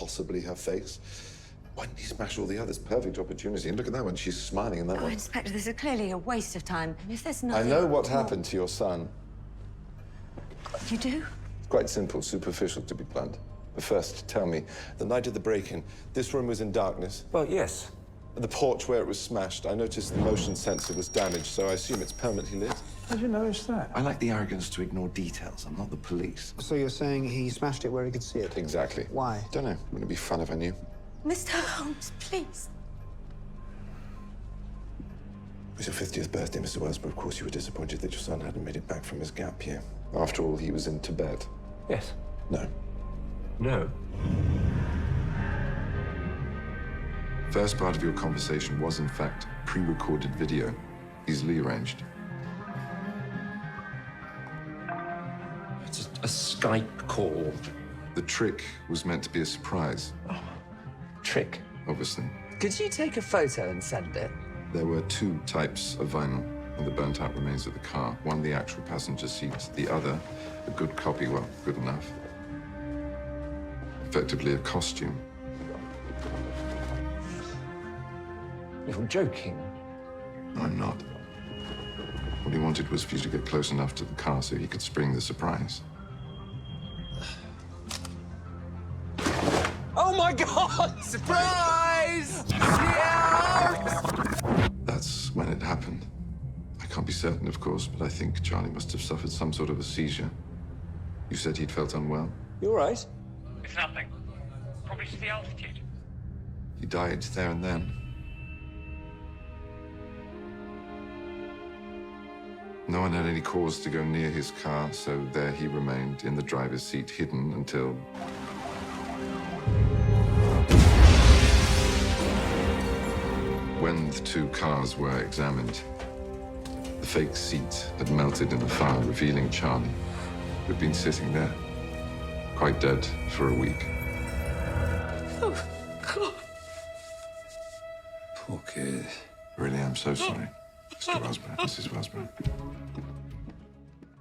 possibly her face. Why didn't he smash all the others? Perfect opportunity. And look at that one. She's smiling in that Oh, one. Inspector, this is clearly a waste of time. If there's I nothing... know what happened to your son. You do? It's quite simple, superficial, to be blunt. But first, tell me, the night of the break-in, this room was in darkness? Well, yes. The porch where it was smashed, I noticed the motion sensor was damaged, so I assume it's permanently lit. How did you notice that? I like the arrogance to ignore details. I'm not the police. So you're saying he smashed it where he could see it? Exactly. Why? Don't know. Wouldn't it be fun if I knew? Mr. Holmes, please. It was your 50th birthday, Mr. Wells, but of course you were disappointed that your son hadn't made it back from his gap year. After all, he was in Tibet. Yes. No. No. First part of your conversation was, in fact, pre-recorded video, easily arranged. It's a Skype call. The trick was meant to be a surprise, Trick. obviously. Could you take a photo and send it? There were two types of vinyl in the burnt-out remains of the car. One, the actual passenger seat. The other, a good copy, well, good enough. Effectively a costume. You're joking. No, I'm not. What he wanted was for you to get close enough to the car so he could spring the surprise. Oh my God! Surprise! Yes! That's when it happened. I can't be certain, of course, but I think Charlie must have suffered some sort of a seizure. You said he'd felt unwell. You all right? It's nothing. Probably to the altitude. He died there and then. No one had any cause to go near his car, so there he remained in the driver's seat, hidden until... When the two cars were examined, the fake seat had melted in the fire, revealing Charlie, who'd been sitting there, quite dead for a week. Oh, God. Poor kid. Really, I'm so sorry. Mr. Wellsbury, Mrs. Wellsbury.